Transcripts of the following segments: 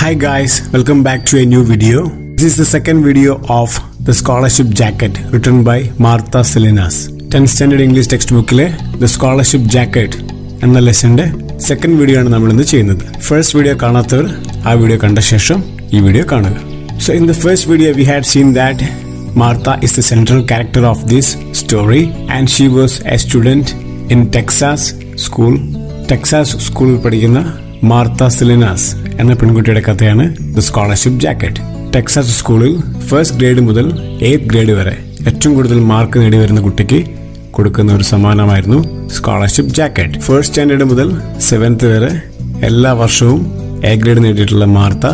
Hi guys, welcome back to a new video. This is the second video of the scholarship jacket written by Martha Salinas. 10th standard English textbookile the scholarship jacket എന്ന ലെസന്റെ second video ആണ് നമ്മൾ ഇന്ന് ചെയ്യുന്നത്. First video കാണാത്തവർ ആ video കണ്ട ശേഷം ഈ വീഡിയോ കാണുക. So in the first video we had seen that Martha is the central character of this story and she was a student in Texas school. Texas സ്കൂളിൽ പഠിക്കുന്ന മാർത്ത സെലിനാസ് എന്ന പെൺകുട്ടിയുടെ കഥയാണ് ദ സ്കോളർഷിപ്പ് ജാക്കറ്റ്. ടെക്സാസ് സ്കൂളിൽ first grade മുതൽ 8th grade വരെ ഏറ്റവും കൂടുതൽ മാർക്ക് നേടി വരുന്ന കുട്ടിക്ക് കൊടുക്കുന്ന ഒരു സമ്മാനമായിരുന്നു സ്കോളർഷിപ്പ് ജാക്കറ്റ്. ഫസ്റ്റ് സ്റ്റാൻഡേർഡ് മുതൽ 7th വരെ എല്ലാ വർഷവും A ഗ്രേഡ് നേടിയിട്ടുള്ള മാർത്ത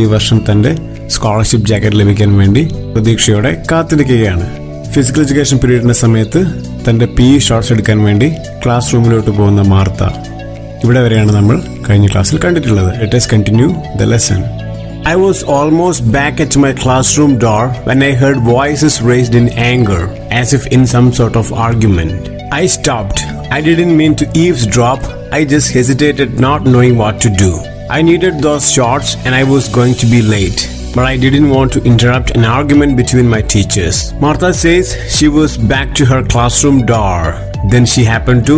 ഈ വർഷം തന്റെ സ്കോളർഷിപ്പ് ജാക്കറ്റ് ലഭിക്കാൻ വേണ്ടി പ്രതീക്ഷയോടെ കാത്തിരിക്കുകയാണ്. ഫിസിക്കൽ എഡ്യൂക്കേഷൻ പീരീഡിന്റെ സമയത്ത് തന്റെ PE ഷോർട്സ് എടുക്കാൻ വേണ്ടി ക്ലാസ് റൂമിലോട്ട് പോകുന്ന മാർത്ത ഇവിടെ വരെയാണ് നമ്മൾ കഴിഞ്ഞ ക്ലാസ്സിൽ കണ്ടിട്ടുള്ളത്. Let us continue the lesson. I was almost back at my classroom door when I heard voices raised in anger, as if in some sort of argument. I stopped. I didn't mean to eavesdrop. I just hesitated, not knowing what to do. I needed those shorts and I was going to be late. But I didn't want to interrupt an argument between my teachers. Martha says she was back to her classroom door. Then she happened to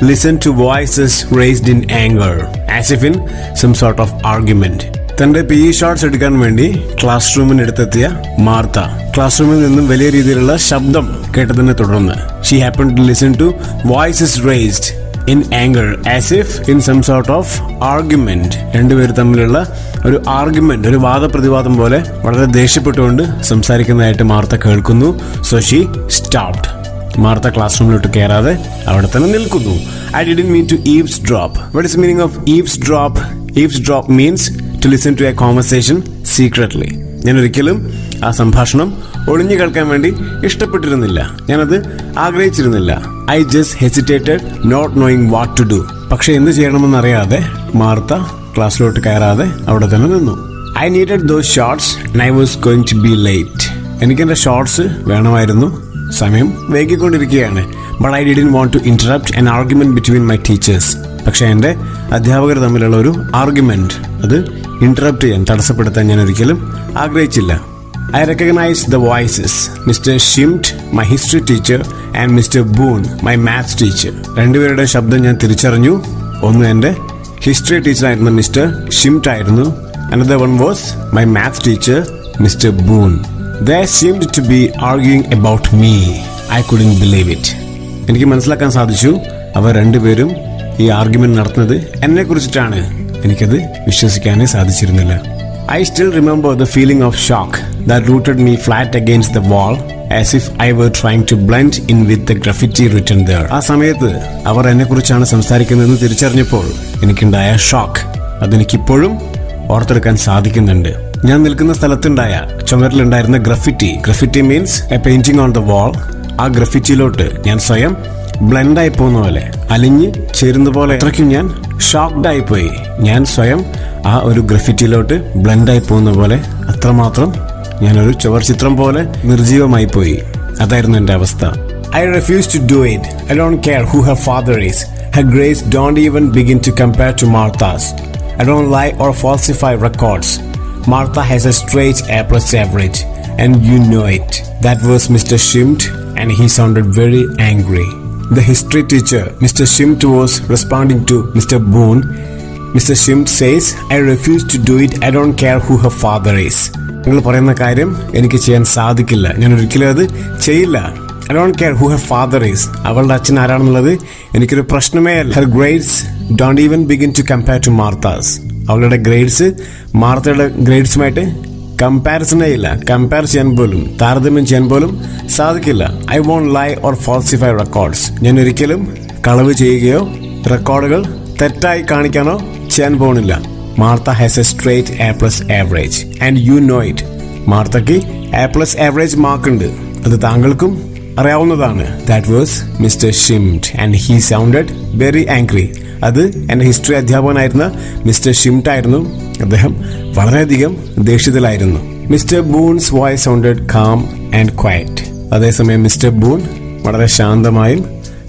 listen to voices raised in anger, as if in some sort of argument. തന്റെ PE shorts എടുക്കാൻ വേണ്ടി class റൂമിനടുത്തെത്തിയ Martha class റൂമിൽ നിന്നും വലിയ രീതിയിലുള്ള ശബ്ദം കേട്ടതിനെ തുടർന്ന് she happened to listen to voices raised in anger, as if in some sort of argument. രണ്ടുപേർ തമ്മിലുള്ള ഒരു ആർഗ്യുമെന്റ്, ഒരു വാദപ്രതിവാദം പോലെ വളരെ ദേഷ്യപ്പെട്ടുകൊണ്ട് സംസാരിക്കുന്നതായിട്ട് മാർത്ത കേൾക്കുന്നു. So she stopped. Martha class റൂമിലോട്ട് കയറാതെ അവിടെ തന്നെ നിൽക്കുന്നു. I didn't mean to eavesdrop. What is the meaning of eavesdrop? Eavesdrop means to listen to a conversation secretly. ഞാൻ ഒരിക്കലും ആ സംഭാഷണം ഒളിഞ്ഞു കേൾക്കാൻ വേണ്ടി ഇഷ്ടപ്പെട്ടിരുന്നില്ല, ഞാനത് ആഗ്രഹിച്ചിരുന്നില്ല. I just hesitated, not knowing what to do. പക്ഷെ എന്ത് ചെയ്യണമെന്നറിയാതെ മാർത്ത ക്ലാസ്സിലോട്ട് കയറാതെ അവിടെ തന്നെ നിന്നു. I needed those shorts and I was going to be late. എനിക്കെന്റെ ഷോർട്സ് വേണമായിരുന്നു, സമയം വൈകിക്കൊണ്ടിരിക്കുകയാണ്. But I didn't want to interrupt an argument between my teachers. പക്ഷെ എൻ്റെ അധ്യാപകർ തമ്മിലുള്ള ഒരു ആർഗ്യുമെന്റ് അത് ഇന്ററപ്റ്റ് ചെയ്യാൻ, തടസ്സപ്പെടുത്താൻ ഞാൻ ഒരിക്കലും ആഗ്രഹിച്ചില്ല. I recognized the voices. Mr. Shimt, my history teacher, and Mr. Boone, my maths teacher. രണ്ടുപേരുടെ ശബ്ദം ഞാൻ തിരിച്ചറിഞ്ഞു. ഒന്ന് എൻ്റെ ഹിസ്റ്ററി ടീച്ചറായിരുന്ന മിസ്റ്റർ ഷിംറ്റ് ആയിരുന്നു. Another one was my maths teacher, Mr. Boone. They seemed to be arguing about me. I couldn't believe it. എനിക്ക് മനസ്സിലാക്കാൻ സാധിച്ചു അവർ രണ്ടുപേരും ഈ ആർഗ്യുമെന്റ് നടത്തുന്നത് എന്നെ കുറിച്ചിട്ടാണ്. എനിക്കത് വിശ്വസിക്കാനേ സാധിച്ചിരുന്നില്ല. I still remember the feeling of shock that rooted me flat against the wall, as if I were trying to blend in with the graffiti written there. ആ സമയത്ത് അവർ എന്നെ കുറിച്ചാണ് സംസാരിക്കുന്നതെന്ന് തിരിച്ചറിഞ്ഞപ്പോൾ എനിക്കുണ്ടായ ഷോക്ക് അതെനിക്കിപ്പോഴും ഓർത്തെടുക്കാൻ സാധിക്കുന്നുണ്ട്. ഞാൻ നിൽക്കുന്ന സ്ഥലത്തുണ്ടായ ചുമരിലുണ്ടായിരുന്ന graffiti means a painting on the wall. ആ ഗ്രഫിറ്റിയിലോട്ട് ഞാൻ സ്വയം ബ്ലെൻഡായി പോകുന്ന പോലെ, അലിഞ്ഞ് ചേരുന്ന പോലെ അത്രയ്ക്കും ഞാൻ ഷോക്ക്ഡ് ആയിപ്പോയി. ഞാൻ സ്വയം ആ ഒരു ഗ്രഫിറ്റിയിലോട്ട് ബ്ലെൻഡായി പോകുന്ന പോലെ, അത്രമാത്രം ഞാനൊരു ചുവർ ചിത്രം പോലെ നിർജീവമായി പോയി. അതായിരുന്നു എൻ്റെ അവസ്ഥ. I refuse to do it. I don't care who her father is. Her grades don't even begin to compare to Martha's. I don't lie or falsify records. Martha has a straight A+ average, and you know it. That was Mr. Shimt, and he sounded very angry. The history teacher, Mr. Shimt, was responding to Mr. Boone. Mr. Shimt says, I refuse to do it. I don't care who her father is. നിങ്ങൾ പറയുന്ന കാര്യം എനിക്ക് ചെയ്യാൻ സാധിക്കില്ല, ഞാൻ ഒരിക്കലും അത് ചെയ്യില്ല. I don't care who her father is. അവളുടെ അച്ഛൻ ആരാണെന്നുള്ളത് എനിക്കൊരു പ്രശ്നമേ അല്ല. Her grades don't even begin to compare to Martha's. അവളുടെ ഗ്രേഡ്സ് മാർത്തയുടെ ഗ്രേഡ്സുമായിട്ട് കമ്പാരിസണേ ഇല്ല. കമ്പയർ ചെയ്യാൻ പോലും, താരതമ്യം ചെയ്യാൻ പോലും സാധിക്കില്ല. I won't lie or falsify records. ഞാൻ ഒരിക്കലും കളവ് ചെയ്യുകയോ റെക്കോർഡുകൾ തെറ്റായി കാണിക്കാനോ ചെയ്യാൻ പോകുന്നില്ല. Martha has A straight A+ average and you know it. മാർത്തയ്ക്ക് A+ average mark ഉണ്ട്, അത് താങ്കൾക്കും അറിയാവുന്നതാണ്. That was Mr. Shimt and he sounded very angry. അത് എൻ്റെ ഹിസ്റ്ററി അധ്യാപകനായിരുന്ന മിസ്റ്റർ ഷിംറ്റ് ആയിരുന്നു. അദ്ദേഹം വളരെയധികം ദേഷ്യത്തിലായിരുന്നു. Mister Boone's voice sounded calm and quiet. അതേസമയം മിസ്റ്റർ ബൂൺ വളരെ ശാന്തമായും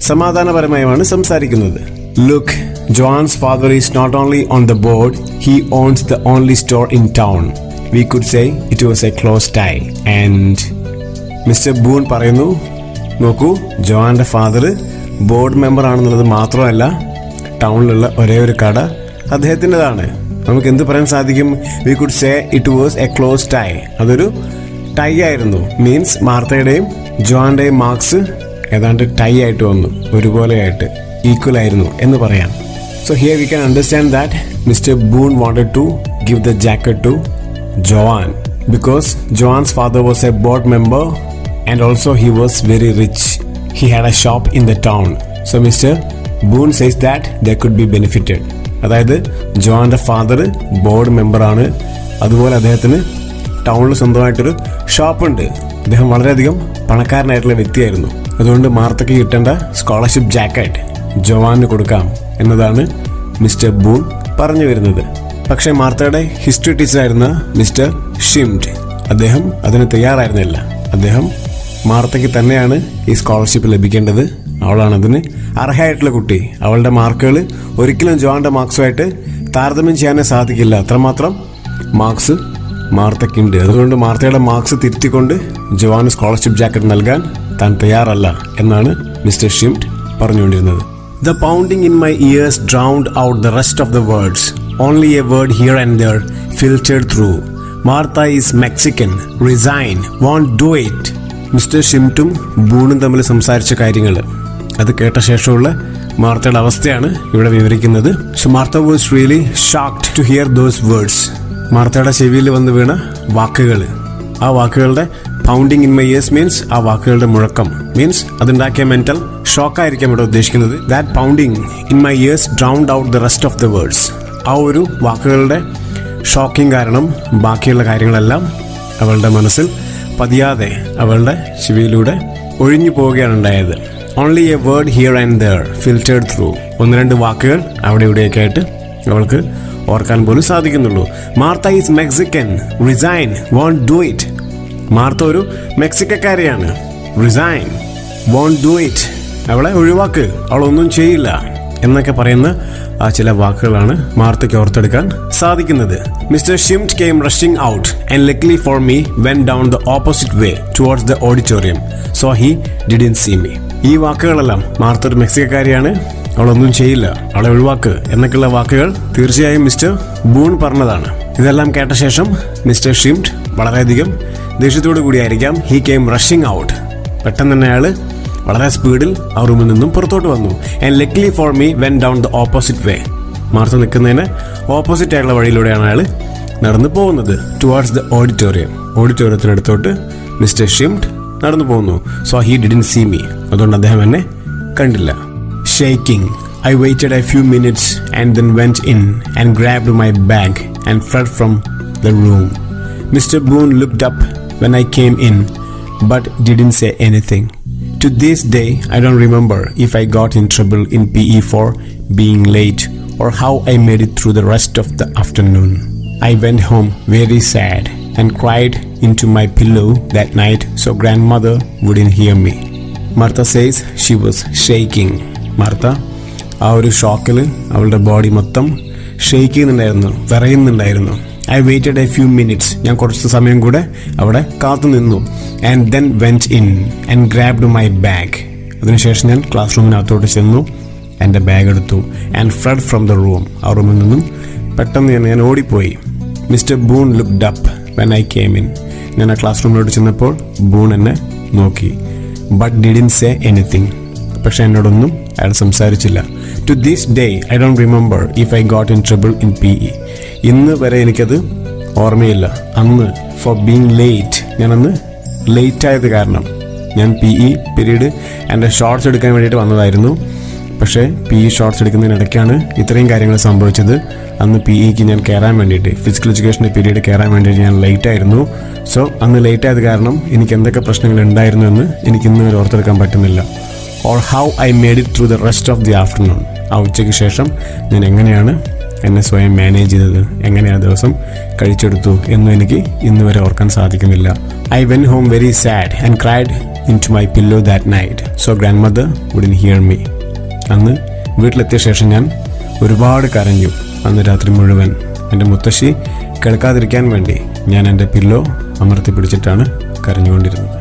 സമാധാനപരമായുമാണ് സംസാരിക്കുന്നത്. Look, Joan's father is not only on the board, he owns the only store in town. We could say it was a close tie. And Mr. Boone പറയുന്നു, നോക്കൂ, ജോവാന്റെ father board member ആണെന്നുള്ളത് മാത്രമല്ല, ടൗണിലുള്ള ഒരേ ഒരു കട അദ്ദേഹത്തിൻ്റെതാണ്. നമുക്ക് എന്ത് പറയാൻ സാധിക്കും? We could say it was a close tie. അതൊരു ടൈ ആയിരുന്നു. മീൻസ് മാർത്തയുടെയും ജോവാന്റെയും മാർക്സ് ഏതാണ്ട് ടൈ ആയിട്ട് വന്നു, ഒരുപോലെയായിട്ട് ഈക്വൽ ആയിരുന്നു എന്ന് പറയാം. So here we can understand that mister Boone wanted to give the jacket to Joan because Joan's father was a board member and also he was very rich. He had a shop in the town. So mister Boone says that they could be benefited. അതായത് ജോവാന്റെ father board മെമ്പറാണ്, അതുപോലെ അദ്ദേഹത്തിന് ടൗണിൽ സ്വന്തമായിട്ടൊരു ഷോപ്പുണ്ട്. അദ്ദേഹം വളരെയധികം പണക്കാരനായിട്ടുള്ള വ്യക്തിയായിരുന്നു. അതുകൊണ്ട് മാർത്തയ്ക്ക് കിട്ടേണ്ട സ്കോളർഷിപ്പ് ജാക്കറ്റ് ജോവാന് കൊടുക്കാം എന്നതാണ് മിസ്റ്റർ ബൂൺ പറഞ്ഞു വരുന്നത്. പക്ഷേ മാർത്തയുടെ ഹിസ്റ്ററി ടീച്ചറായിരുന്ന മിസ്റ്റർ ഷിംഡ് അദ്ദേഹം അതിന് തയ്യാറായിരുന്നില്ല. അദ്ദേഹം മാർത്തയ്ക്ക് തന്നെയാണ് ഈ സ്കോളർഷിപ്പ് ലഭിക്കേണ്ടത്, അവളാണ് അതിന് അർഹയായിട്ടുള്ള കുട്ടി. അവളുടെ മാർക്കുകൾ ഒരിക്കലും ജോവാന്റെ മാർക്സുമായിട്ട് താരതമ്യം ചെയ്യാനേ സാധിക്കില്ല. അത്രമാത്രം മാർക്സ് മാർത്തയ്ക്കുണ്ട്. അതുകൊണ്ട് മാർത്തയുടെ മാർക്സ് തിരുത്തിക്കൊണ്ട് ജോവാന് സ്കോളർഷിപ്പ് ജാക്കറ്റ് നൽകാൻ താൻ തയ്യാറല്ല എന്നാണ് മിസ്റ്റർ ഷിംഡ് പറഞ്ഞുകൊണ്ടിരുന്നത്. The pounding in my ears drowned out the rest of the words. Only a word here and there filtered through. Martha is Mexican. Resign. Won't do it. Mister ഷിംറ്റും ബൂണും തമ്മിൽ സംസാരിച്ച കാര്യങ്ങൾ അത് കേട്ട ശേഷമുള്ള മാർത്തയുടെ അവസ്ഥയാണ് ഇവിടെ വിവരിക്കുന്നത്. So Martha was really shocked to hear those words. മാർത്തയുടെ ചെവിയിൽ വന്ന് വീണ വാക്കുകൾ, ആ വാക്കുകളുടെ pounding in my ears means ആ വാക്കുകളുടെ മുഴക്കം മീൻസ് അതുണ്ടാക്കിയ മെന്റൽ ഷോക്കായിരിക്കാം ഇവിടെ ഉദ്ദേശിക്കുന്നത്. That pounding in my ears drowned out the rest of the words. ആ ഒരു വാക്കുകളുടെ ഷോക്കിംഗ് കാരണം ബാക്കിയുള്ള കാര്യങ്ങളെല്ലാം അവളുടെ മനസ്സിൽ പതിയാതെ അവളുടെ ചെവിയിലൂടെ ഒഴിഞ്ഞു പോവുകയാണ് ഉണ്ടായത്. Only a word here and there filtered through. ഒന്ന് രണ്ട് വാക്കുകൾ അവിടെ ഇവിടെയൊക്കെ ആയിട്ട് അവൾക്ക് ഓർക്കാൻ പോലും സാധിക്കുന്നുള്ളൂ. Martha is Mexican. Resign. Won't do it. മാർത്ത ഒരു മെക്സിക്കക്കാരിയാണ്. റിസൈൻ. Won't do it. അവളെ ഒഴിവാക്ക്, അവളൊന്നും ചെയ്യില്ല എന്നൊക്കെ പറയുന്ന ആ ചില വാക്കുകളാണ് മാർത്തയ്ക്ക് ഓർത്തെടുക്കാൻ സാധിക്കുന്നത്. Mister Schmidt came rushing out and luckily for me went down the opposite way towards the auditorium. So he didn't see me. ഈ വാക്കുകളെല്ലാം മാർത്ത ഒരു മെക്സിക്കക്കാരിയാണ്, അവളൊന്നും ചെയ്യില്ല, അവളെ ഒഴിവാക്ക് എന്നൊക്കെയുള്ള വാക്കുകൾ തീർച്ചയായും മിസ്റ്റർ ബൂൺ പറഞ്ഞതാണ്. ഇതെല്ലാം കേട്ട ശേഷം മിസ്റ്റർ ഷിംഡ് വളരെയധികം ദേഷ്യത്തോടു കൂടിയായിരിക്കാം ഹി കെയിം റഷിംഗ് ഔട്ട്. പെട്ടെന്ന് തന്നെ അയാൾ വളരെ സ്പീഡിൽ ആ റൂമിൽ നിന്നും പുറത്തോട്ട് വന്നു. And luckily for me went down the opposite way. Martha നിൽക്കുന്നതിന് ഓപ്പോസിറ്റ് ആയിട്ടുള്ള വഴിയിലൂടെയാണ് അയാൾ നടന്നു പോകുന്നത്. Towards the auditorium. ഓഡിറ്റോറിയത്തിനടുത്തോട്ട് മിസ്റ്റർ ഷിംഡ് നടന്നു പോകുന്നു. So he didn't see me. അതുകൊണ്ട് അദ്ദേഹം എന്നെ കണ്ടില്ല. Shaking, I waited a few minutes and then went in and grabbed my bag and fled from the room. Mr. Boone looked up when I came in but didn't say anything. To this day, I don't remember if I got in trouble in PE for being late or how I made it through the rest of the afternoon. I went home very sad and cried into my pillow that night so grandmother wouldn't hear me. Martha says she was shaking. Martha ആ ഒരു ഷോക്കിൽ അവളുടെ body മൊത്തം shake ചെയ്യുന്നുണ്ടായിരുന്നു, വിറയുന്നുണ്ടായിരുന്നു. I waited a few minutes. ഞാൻ കുറച്ച് സമയം കൂടെ അവിടെ കാത്തു നിന്നു. And then went in and grabbed my bag. അതിനുശേഷം ഞാൻ ക്ലാസ് റൂമിനകത്തോട്ട് ചെന്നു, എൻ്റെ ബാഗ് എടുത്തു. And fled from the room. ആ റൂമിൽ നിന്നും പെട്ടെന്ന് ഞാൻ ഓടിപ്പോയി. Mister Boone looked up when I came in. ഞാൻ ആ ക്ലാസ് റൂമിലോട്ട് ചെന്നപ്പോൾ ബൂൺ എന്നെ നോക്കി. But didn't say anything. പക്ഷെ എന്നോടൊന്നും അയാൾ സംസാരിച്ചില്ല. To this day I don't remember if I got in trouble in PE. ഇന്ന് വരെ എനിക്കത് ഓർമ്മയില്ല. അന്ന് ഫോർ ബീങ് ലേറ്റ്, ഞാനന്ന് ലേറ്റായത് കാരണം ഞാൻ PE പീരീഡ് എൻ്റെ ഷോർട്സ് എടുക്കാൻ വേണ്ടിയിട്ട് വന്നതായിരുന്നു. പക്ഷേ PE ഷോർട്സ് എടുക്കുന്നതിനിടയ്ക്കാണ് ഇത്രയും കാര്യങ്ങൾ സംഭവിച്ചത്. അന്ന് PEക്ക് ഞാൻ കയറാൻ വേണ്ടിയിട്ട്, ഫിസിക്കൽ എഡ്യൂക്കേഷൻ്റെ പീരീഡ് കയറാൻ വേണ്ടിയിട്ട് ഞാൻ ലേറ്റായിരുന്നു. സോ അന്ന് ലേറ്റായത് കാരണം എനിക്ക് എന്തൊക്കെ പ്രശ്നങ്ങൾ ഉണ്ടായിരുന്നു എന്ന് എനിക്കിന്ന് വരെ ഓർത്തെടുക്കാൻ പറ്റുന്നില്ല. Or how I made it through the rest of the afternoon. ആ ഉച്ചയ്ക്ക് ശേഷം ഞാൻ എങ്ങനെയാണ് എന്നെ സ്വയം മാനേജ് ചെയ്തത്, എങ്ങനെ ആ ദിവസം കഴിച്ചെടുത്തു എന്നും എനിക്ക് ഇന്ന് വരെ ഓർക്കാൻ സാധിക്കുന്നില്ല. I went home very sad and cried into my pillow that night so grandmother wouldn't hear me. അന്ന് വീട്ടിലെത്തിയ ശേഷം ഞാൻ ഒരുപാട് കരഞ്ഞു. അന്ന് രാത്രി മുഴുവൻ എൻ്റെ മുത്തശ്ശി കേൾക്കാതിരിക്കാൻ വേണ്ടി ഞാൻ എൻ്റെ പില്ലോ അമർത്തി പിടിച്ചിട്ടാണ് കരഞ്ഞുകൊണ്ടിരുന്നത്.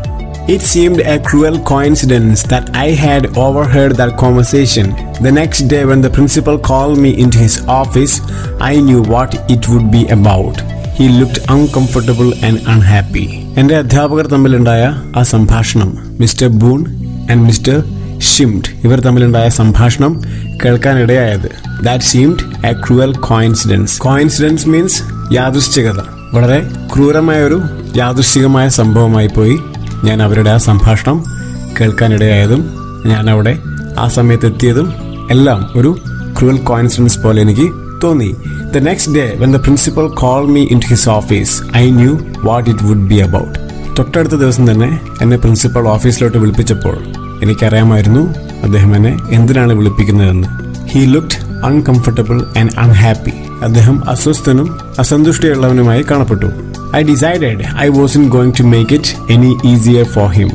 It seemed a cruel coincidence that I had overheard that conversation. The next day when the principal called me into his office, I knew what it would be about. He looked uncomfortable and unhappy. എൻ്റെ അധ്യാപകർ തമ്മിലുണ്ടായ ആ സംഭാഷണം, mister Boone and mister Schmidt ഇവർ തമ്മിലുണ്ടായ സംഭാഷണം കേൾക്കാനിടയായത്. That seemed a cruel coincidence. Coincidence means യാദൃശ്ചികത. വളരെ ക്രൂരമായൊരു യാദൃശ്ചികമായ സംഭവമായി പോയി ഞാൻ അവരുടെ ആ സംഭാഷണം കേൾക്കാനിടയായതും ഞാൻ അവിടെ ആ സമയത്ത് എത്തിയതും എല്ലാം ഒരു ക്രൂവൽ കോയിൻസിഡൻസ് പോലെ എനിക്ക് തോന്നി. The next day when the principal called me into his office, I knew what it would be about. തൊട്ടടുത്ത ദിവസം തന്നെ എന്നെ പ്രിൻസിപ്പൽ ഓഫീസിലോട്ട് വിളിപ്പിച്ചപ്പോൾ എനിക്കറിയാമായിരുന്നു അദ്ദേഹം എന്നെ എന്തിനാണ് വിളിപ്പിക്കുന്നതെന്ന്. He looked uncomfortable and unhappy. അദ്ദേഹം അസ്വസ്ഥനും അസന്തുഷ്ടിയുള്ളവനുമായി കാണപ്പെട്ടു. I decided I wasn't going to make it any easier for him.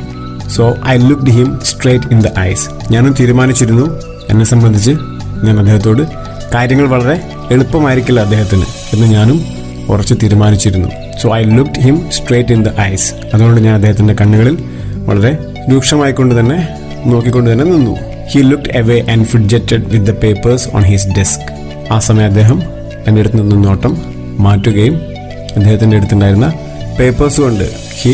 So I looked him straight in the eyes. ഞാനും തീരുമാനിച്ചിരുന്നു, എന്നെ സംബന്ധിച്ച് ഞാൻ അദ്ദേഹത്തോട് കാര്യങ്ങൾ വളരെ എളുപ്പമായിരിക്കില്ല അദ്ദേഹത്തിന് എന്ന് ഞാനും ഉറച്ചു തീരുമാനിച്ചിരുന്നു. So I looked him straight in the eyes. അതുകൊണ്ട് ഞാൻ അദ്ദേഹത്തിൻ്റെ കണ്ണുകളിൽ വളരെ രൂക്ഷമായിക്കൊണ്ട് തന്നെ നോക്കിക്കൊണ്ട് തന്നെ നിന്നു. He looked away and fidgeted with the papers on his desk. ആ സമയം അദ്ദേഹം എൻ്റെ അടുത്ത് നിന്ന് നോട്ടം മാറ്റുകയും അദ്ദേഹത്തിൻ്റെ അടുത്തുണ്ടായിരുന്ന പേപ്പേഴ്സ് കൊണ്ട് he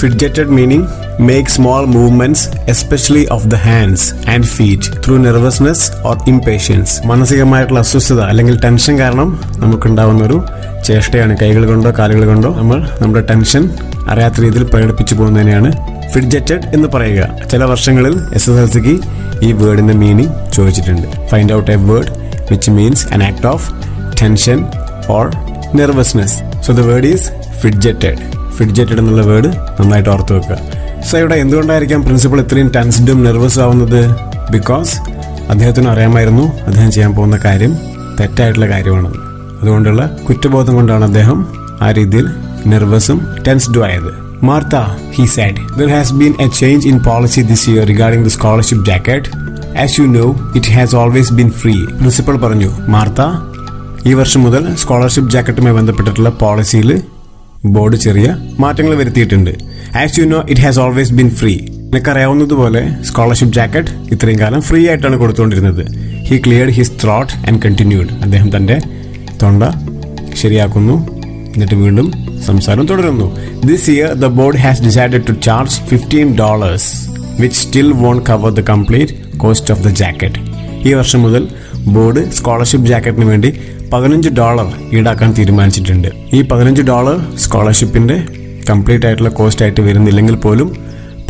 fidgeted meaning make small movements especially of the hands and feet through nervousness or impatience. മാനസികമായിട്ടുള്ള അസ്വസ്ഥത അല്ലെങ്കിൽ ടെൻഷൻ കാരണം നമുക്കുണ്ടാവുന്ന ഒരു ചേഷ്ടയാണ്. കൈകൾ കൊണ്ടോ കാലുകൾ കൊണ്ടോ നമ്മൾ നമ്മുടെ ടെൻഷൻ അറിയാത്ത രീതിയിൽ പ്രകടിപ്പിച്ചു പോകുന്നതിനെയാണ് ഫിഡ്ജറ്റഡ് എന്ന് പറയുക. ചില വർഷങ്ങളിൽ SSLCക്ക് ഈ വേർഡിന്റെ മീനിങ് ചോദിച്ചിട്ടുണ്ട്. Find out A word which means an act of tension or nervousness. So the word is ഫിഡ്ജറ്റഡ് എന്നുള്ള വേർഡ് നന്നായിട്ട് ഓർത്ത് വെക്കുക. സോ ഇവിടെ എന്തുകൊണ്ടായിരിക്കാം പ്രിൻസിപ്പൾ ഇത്രയും ടെൻസ്ഡും നെർവസ് ആവുന്നത്? ബിക്കോസ് അദ്ദേഹത്തിന് അറിയാമായിരുന്നു അദ്ദേഹം ചെയ്യാൻ പോകുന്ന കാര്യം തെറ്റായിട്ടുള്ള കാര്യമാണെന്ന്. അതുകൊണ്ടുള്ള കുറ്റബോധം കൊണ്ടാണ് അദ്ദേഹം ആ രീതിയിൽ നെർവസും ടെൻസ്ഡും ആയത്. Martha, he said, there has been a change in policy this year regarding the scholarship jacket. As you know, it has always been free. Principal പറഞ്ഞു, മാർത്ത, ഈ വർഷം മുതൽ സ്കോളർഷിപ്പ് ജാക്കറ്റുമായി ബന്ധപ്പെട്ടിട്ടുള്ള പോളിസിയിൽ ബോർഡ് ചെറിയ മാറ്റങ്ങൾ വരുത്തിയിട്ടുണ്ട്. As you know it has always been free. നിനക്കറിയാവുന്നതുപോലെ scholarship jacket ഇത്രയും കാലം ഫ്രീ ആയിട്ടാണ് കൊടുത്തുകൊണ്ടിരുന്നത്. He cleared his throat and continued. അദ്ദേഹം തൻ്റെ തൊണ്ട ശരിയാക്കുന്നു, എന്നിട്ട് വീണ്ടും സംസാരം തുടരുന്നു. This year the board has decided to charge $15 which still won't cover the complete cost of the jacket. ഈ വർഷം മുതൽ ബോർഡ് സ്കോളർഷിപ്പ് ജാക്കറ്റിന് വേണ്ടി $15 ഈടാക്കാൻ തീരുമാനിച്ചിട്ടുണ്ട്. ഈ $15 സ്കോളർഷിപ്പിന്റെ കംപ്ലീറ്റ് ആയിട്ടുള്ള കോസ്റ്റ് ആയിട്ട് വരുന്നില്ലെങ്കിൽ പോലും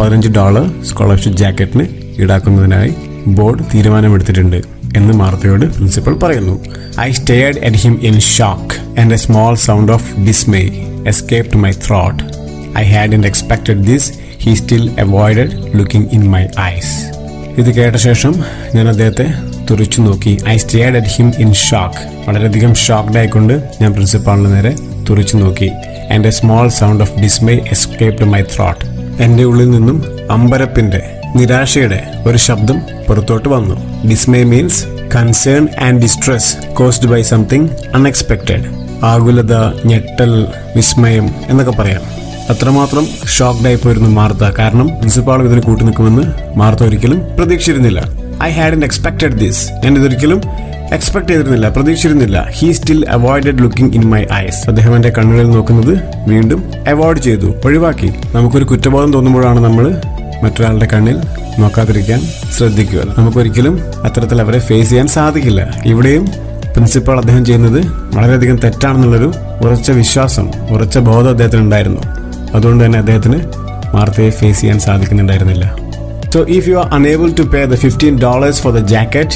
$15 സ്കോളർഷിപ്പ് ജാക്കറ്റിന് ഈടാക്കുന്നതിനായി ബോർഡ് തീരുമാനമെടുത്തിട്ടുണ്ട് എന്ന് മാർത്തയോട് പ്രിൻസിപ്പൽ പറയുന്നു. I stared at him in shock and a small sound of dismay escaped my throat. I hadn't expected this. He still avoided looking in my eyes. ഇത് കേട്ട ശേഷം ഞാൻ അദ്ദേഹത്തെ തുറിച്ചു നോക്കി. I stared at him in shock. വളരെയധികം shocked ആയിക്കൊണ്ട് ഞാൻ പ്രിൻസിപ്പാളിന് നേരെ തുറിച്ചു നോക്കി. And a small sound of dismay escaped my throat. എൻ്റെ ഉള്ളിൽ നിന്നും അമ്പരപ്പിന്റെ, നിരാശയുടെ ഒരു ശബ്ദം പുറത്തോട്ട് വന്നു. Dismay means concern and distress caused by something unexpected. ആകുലത, ഞെട്ടൽ, വിസ്മയം എന്നൊക്കെ പറയാം. അത്രമാത്രം ഷോക്ക്ഡ് ആയി പോയിരുന്നു മാർത്ത. കാരണം പ്രിൻസിപ്പാളും ഇതിന് കൂട്ടി നിൽക്കുമെന്ന് മാർത്ത ഒരിക്കലും പ്രതീക്ഷിച്ചിരുന്നില്ല. I hadn't expected this. ഞാൻ ഇതൊരിക്കലും എക്സ്പെക്ട് ചെയ്തിരുന്നില്ല, പ്രതീക്ഷിച്ചിരുന്നില്ല. He still avoided looking in my eyes. അദ്ദേഹം എന്റെ കണ്ണുകളിൽ നോക്കുന്നത് വീണ്ടും അവോയ്ഡ് ചെയ്തു, ഒഴിവാക്കി. നമുക്കൊരു കുറ്റബോധം തോന്നുമ്പോഴാണ് നമ്മൾ മറ്റൊരാളുടെ കണ്ണിൽ നോക്കാതിരിക്കാൻ ശ്രദ്ധിക്കുക. നമുക്കൊരിക്കലും അത്തരത്തിൽ അവരെ ഫേസ് ചെയ്യാൻ സാധിക്കില്ല. ഇവിടെയും പ്രിൻസിപ്പൾ അദ്ദേഹം ചെയ്യുന്നത് വളരെയധികം തെറ്റാണെന്നുള്ളൊരു ഉറച്ച വിശ്വാസം, ഉറച്ച ബോധം അദ്ദേഹത്തിന് ഉണ്ടായിരുന്നു. അതുകൊണ്ട് തന്നെ അദ്ദേഹത്തിന് മാർത്തയെ ഫേസ് ചെയ്യാൻ സാധിക്കുന്നുണ്ടായിരുന്നില്ല. So if you are unable to pay the $15 for the jacket,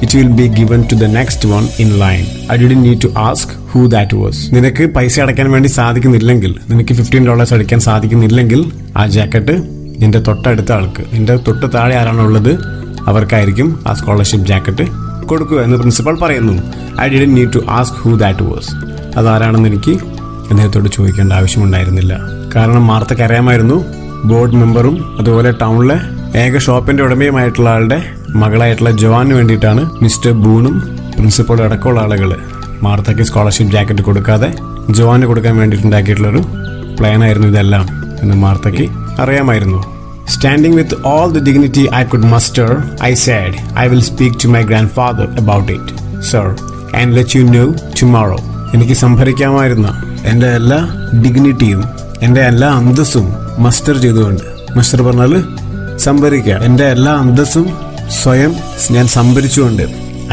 it will be given to the next one in line. I didn't need to ask who that was. നിനക്ക് പൈസ അടയ്ക്കാൻ വേണ്ടി സാധിക്കുന്നില്ലെങ്കിൽ, നിനക്ക് $15 അടയ്ക്കാൻ സാധിക്കുന്നില്ലെങ്കിൽ ആ ജാക്കറ്റ് നിന്റെ തൊട്ടടുത്ത ആൾക്ക്, നിന്റെ തൊട്ട് താഴെ ആരാണുള്ളത് അവർക്കായിരിക്കും ആ സ്കോളർഷിപ്പ് ജാക്കറ്റ് കൊടുക്കുക എന്ന് പ്രിൻസിപ്പൾ പറയുന്നു. I didn't need to ask who that was. അതാരാണെന്ന് എനിക്ക് അദ്ദേഹത്തോട് ചോദിക്കേണ്ട ആവശ്യമുണ്ടായിരുന്നില്ല. കാരണം മാർത്തക്ക് അറിയാമായിരുന്നു ബോർഡ് മെമ്പറും അതുപോലെ ടൗണിലെ ഏക ഷോപ്പിന്റെ ഉടമയുമായിട്ടുള്ള ആളുടെ മകളായിട്ടുള്ള ജോവാന് വേണ്ടിയിട്ടാണ് മിസ്റ്റർ ബൂണും പ്രിൻസിപ്പളും അടക്കമുള്ള ആളുകൾ മാർത്തയ്ക്ക് സ്കോളർഷിപ്പ് ജാക്കറ്റ് കൊടുക്കാതെ ജോവാന് കൊടുക്കാൻ വേണ്ടിയിട്ടുണ്ടാക്കിയിട്ടുള്ളൊരു പ്ലാനായിരുന്നു ഇതെല്ലാം എന്ന് മാർത്തയ്ക്ക് അറിയാമായിരുന്നു. Standing with all the dignity I could muster, I said, I will speak to my grandfather about it, sir, and let you know tomorrow. എനിക്ക് സംഭരിക്കാമായിരുന്ന എൻ്റെ എല്ലാ ഡിഗ്നിറ്റിയും എൻ്റെ എല്ലാ അന്തസ്സും മസ്റ്റർ ചെയ്തുകൊണ്ട്, മസ്റ്റർ പറഞ്ഞാൽ സംഭരിക്കുക, എൻ്റെ എല്ലാ അന്തസ്സും സ്വയം ഞാൻ സംഭരിച്ചുകൊണ്ട്,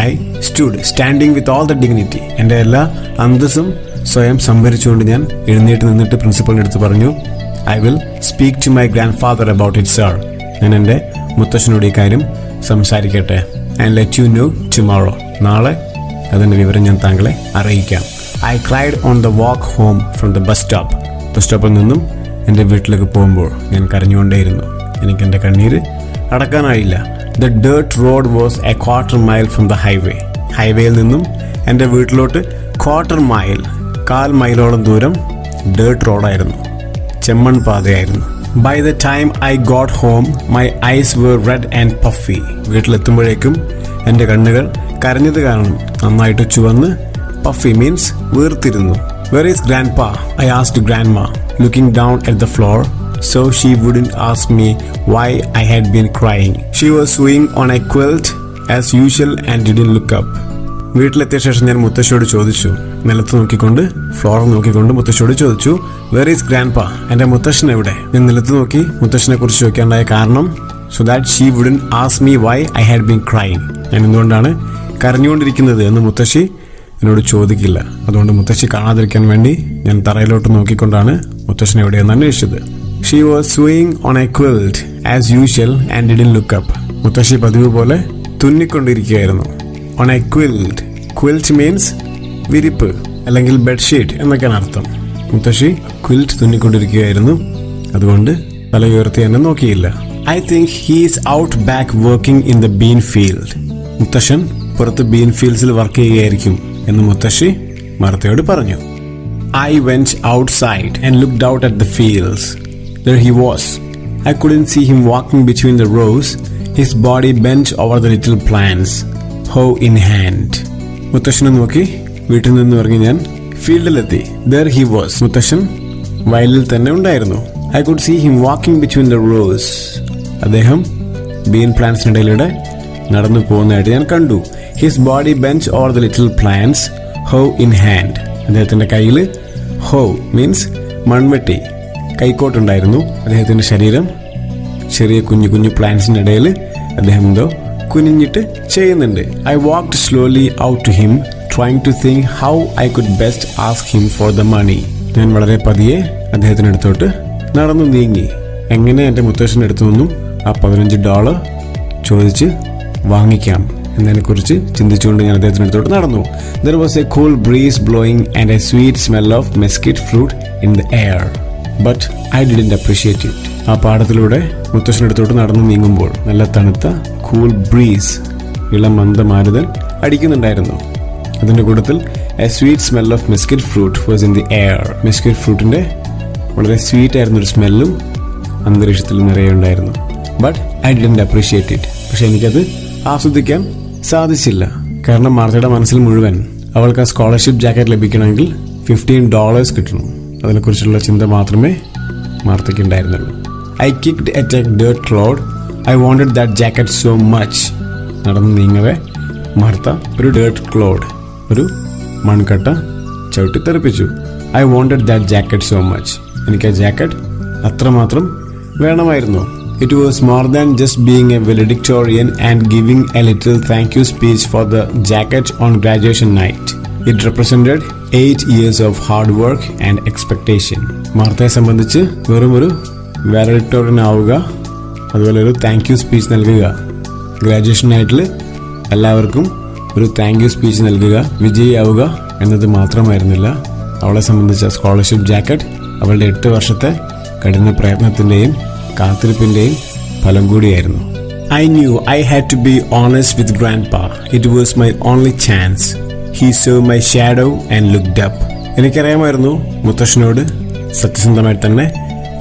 I stood standing with all the dignity, എൻ്റെ എല്ലാ അന്തസ്സും സ്വയം സംഭരിച്ചുകൊണ്ട് ഞാൻ എഴുന്നേറ്റ് നിന്നിട്ട് പ്രിൻസിപ്പളിൻ്റെ അടുത്ത് പറഞ്ഞു, I will speak to my grandfather about it, sir. ഞാൻ എൻ്റെ മുത്തശ്ശനോട് ഈ കാര്യം സംസാരിക്കട്ടെ. And let you know tomorrow. നാളെ അതിൻ്റെ വിവരം ഞാൻ താങ്കളെ അറിയിക്കാം. I cried on the walk home from the bus stop. Bus സ്റ്റോപ്പിൽ നിന്നും എൻ്റെ വീട്ടിലേക്ക് പോകുമ്പോൾ ഞാൻ കരഞ്ഞുകൊണ്ടേയിരുന്നു. എനിക്ക് എൻ്റെ കണ്ണീര് അടക്കാനായില്ല. The dirt road was a quarter mile from the highway. ഹൈവേയിൽ നിന്നും എൻ്റെ വീട്ടിലോട്ട് 1/4 മൈൽ, 1/4 മൈലോളം ദൂരം ഡേർട്ട് റോഡായിരുന്നു, ചെമ്മൺ പാതയായിരുന്നു. By the time I got home my eyes were red and puffy. വീട്ടിലെത്തുമ്പോഴേക്കും എൻ്റെ കണ്ണുകൾ കരഞ്ഞത് കാരണം നന്നായിട്ട് ചുവന്ന്, പഫി മീൻസ് വീർത്തിരുന്നു. Where is grandpa? I asked grandma, looking down at the floor so she wouldn't ask me why I had been crying. She was sewing on a quilt as usual and didn't look up. വീട്ടിലെത്തിയ ശേഷം ഞാൻ മുത്തശ്ശിയോട് ചോദിച്ചു, നിലത്ത് നോക്കിക്കൊണ്ട്, floor നോക്കിക്കൊണ്ട് മുത്തശ്ശിയോട് ചോദിച്ചു, were is grand പാ? എൻ്റെ മുത്തശ്ശൻ എവിടെ? ഞാൻ നിലത്ത് നോക്കി മുത്തശ്ശനെ കുറിച്ച് ചോദിക്കാനുണ്ടായ കാരണം, so that she wooden ask me why I had been crying. ഞാൻ എന്തുകൊണ്ടാണ് കരഞ്ഞുകൊണ്ടിരിക്കുന്നത് എന്ന് മുത്തശ്ശി എന്നോട് ചോദിക്കില്ല. അതുകൊണ്ട് മുത്തശ്ശി കാണാതിരിക്കാൻ വേണ്ടി ഞാൻ തറയിലോട്ട് നോക്കിക്കൊണ്ടാണ് മുത്തശ്ശൻ എവിടെയെന്ന് അന്വേഷിച്ചത്. She was sewing on a quilt as usual and didn't look up. മുത്തശ്ശി പതിവ് പോലെ തുന്നിക്കൊണ്ടിരിക്കുകയായിരുന്നു. On a quilt, quilt means വിരിപ്പ് അല്ലെങ്കിൽ ബെഡ്ഷീറ്റ് എന്നൊക്കെയാണ് അർത്ഥം. മുത്തശ്ശി ക്വിൽറ്റ് തുന്നിക്കൊണ്ടിരിക്കുകയായിരുന്നു, അതുകൊണ്ട് തല ഉയർത്തി എന്നെ നോക്കിയില്ല. I think he's out back working in the been field. മുത്തശ്ശൻ പുറത്ത് ബീൻ ഫീൽഡ്സിൽ വർക്ക് ചെയ്യുകയായിരിക്കും എന്ന് മുത്തശ്ശി മാർത്തയോട് പറഞ്ഞു. I went outside and looked out at the fields. There he was. I couldn't see him walking between the rows, his body bent over the little plants, hoe in hand. മുത്തശ്ശനെ നോക്കി വീട്ടിൽ നിന്ന് ഇറങ്ങി ഞാൻ ഫീൽഡിലെത്തി. There he was. മുത്തശ്ശൻ വയലിൽ തന്നെ ഉണ്ടായിരുന്നു. I could see him walking between the rows. അദ്ദേഹം ബീൻ പ്ലാന്റ്സിനിടയിലൂടെ നടന്നു പോകുന്നതായിട്ട് ഞാൻ കണ്ടു. His body bent over the little plants, hoe in hand. അദ്ദേഹത്തിന്റെ കയ്യിൽ hoe മീൻസ് മൺവെട്ടി, കൈക്കോട്ടുണ്ടായിരുന്നു. അദ്ദേഹത്തിന്റെ ശരീരം ചെറിയ കുഞ്ഞു കുഞ്ഞു പ്ലാന്റ്സിന്റെ ഇടയിൽ അദ്ദേഹം എന്തോ കുനിഞ്ഞിട്ട് ചെയ്യുന്നുണ്ട്. I walked slowly out to him, trying to think how I could best ask him for the money. ഞാൻ വളരെ പതിയെ അദ്ദേഹത്തിന്റെ അടുത്തോട്ട് നടന്നു നീങ്ങി. എങ്ങനെ എൻ്റെ മുത്തശ്ശൻ്റെ അടുത്തു നിന്നും ആ $15 ചോദിച്ച് വാങ്ങിക്കാം എന്നതിനെക്കുറിച്ച് ചിന്തിച്ചുകൊണ്ട് ഞാൻ അദ്ദേഹത്തിൻ്റെ അടുത്തോട്ട് നടന്നു. There was a cool breeze blowing and a sweet smell of mesquite fruit in the air. But I didn't appreciate it. ആ പാടത്തിലൂടെ മുത്തശ്ശനടുത്തോട്ട് നടന്നു നീങ്ങുമ്പോൾ നല്ല തണുത്ത കൂൾ ബ്രീസ്, ഇളം മന്ദമാരുതൻ അടിക്കുന്നുണ്ടായിരുന്നു. അതിൻ്റെ കൂട്ടത്തിൽ a sweet smell of mesquite fruit was in the air. Mesquite ഫ്രൂട്ടിൻ്റെ വളരെ സ്വീറ്റ് ആയിരുന്നൊരു സ്മെല്ലും അന്തരീക്ഷത്തിൽ നിറയെ ഉണ്ടായിരുന്നു. But I didn't appreciate it. പക്ഷെ എനിക്കത് ആസ്വദിക്കാൻ സാധിച്ചില്ല. കാരണം മാർത്തയുടെ മനസ്സിൽ മുഴുവൻ അവൾക്ക് ആ സ്കോളർഷിപ്പ് ജാക്കറ്റ് ലഭിക്കണമെങ്കിൽ $15 കിട്ടണം. അതിനെക്കുറിച്ചുള്ള ചിന്ത മാത്രമേ മാർത്തയ്ക്ക് ഉണ്ടായിരുന്നുള്ളൂ. I kicked at a dirt road. I wanted that jacket so much. നടന്ന് നീങ്ങവേ മാർത്ത ഒരു ഡേർട്ട് ക്ലോഡ്, ഒരു മൺകട്ട ചവിട്ടി തെറിപ്പിച്ചു. I wanted that jacket so much. എനിക്ക് ആ ജാക്കറ്റ് അത്രമാത്രം വേണമായിരുന്നു. It was more than just being a valedictorian and giving a little thank you speech for the jacket on graduation night. It represented 8 years of hard work and expectation. മാർത്തയെ സംബന്ധിച്ച് വെറും ഒരു വാലഡിക്ടോറിയൻ ആവുക, അതുപോലെ ഒരു താങ്ക് യു സ്പീച്ച് നൽകുക, graduation നൈറ്റിൽ എല്ലാവർക്കും ഒരു താങ്ക് യു സ്പീച്ച് നൽകുക, വിജയിയാവുക എന്നത് മാത്രമായിരുന്നില്ല അവളെ സംബന്ധിച്ച സ്കോളർഷിപ്പ് ജാക്കറ്റ്. അവളുടെ 8 വർഷത്തെ കഠിന പ്രയത്നത്തിൻ്റെയും കാത്തിരിപ്പിൻ്റെയും ഫലം കൂടിയായിരുന്നു. I knew I had to be honest with Grandpa. It was my only chance. He saw my shadow and looked up. എനിക്കറിയാമായിരുന്നു മുത്തശ്ശനോട് സത്യസന്ധമായി തന്നെ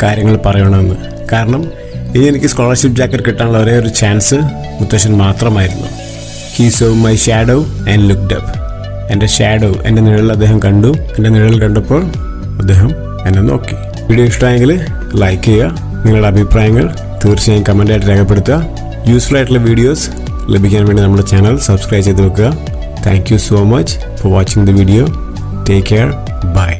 കാര്യങ്ങൾ പറയണമെന്ന്. കാരണം ഇനി എനിക്ക് സ്കോളർഷിപ്പ് ജാക്കറ്റ് കിട്ടാനുള്ള ഒരേ ഒരു ചാൻസ് മുത്തശ്ശൻ മാത്രമായിരുന്നു. He so my shadow and looked up. എൻ്റെ ഷാഡോ, എൻ്റെ നിഴൽ അദ്ദേഹം കണ്ടു. എൻ്റെ നിഴൽ കണ്ടപ്പോൾ അദ്ദേഹം എന്നെ നോക്കി. വീഡിയോ ഇഷ്ടമായെങ്കിൽ ലൈക്ക് ചെയ്യുക. നിങ്ങളുടെ അഭിപ്രായങ്ങൾ തീർച്ചയായും കമൻ്റായിട്ട് രേഖപ്പെടുത്തുക. യൂസ്ഫുൾ ആയിട്ടുള്ള വീഡിയോസ് ലഭിക്കാൻ വേണ്ടി നമ്മുടെ ചാനൽ സബ്സ്ക്രൈബ് ചെയ്ത് വെക്കുക. Thank you so much for watching the video. Take care. By.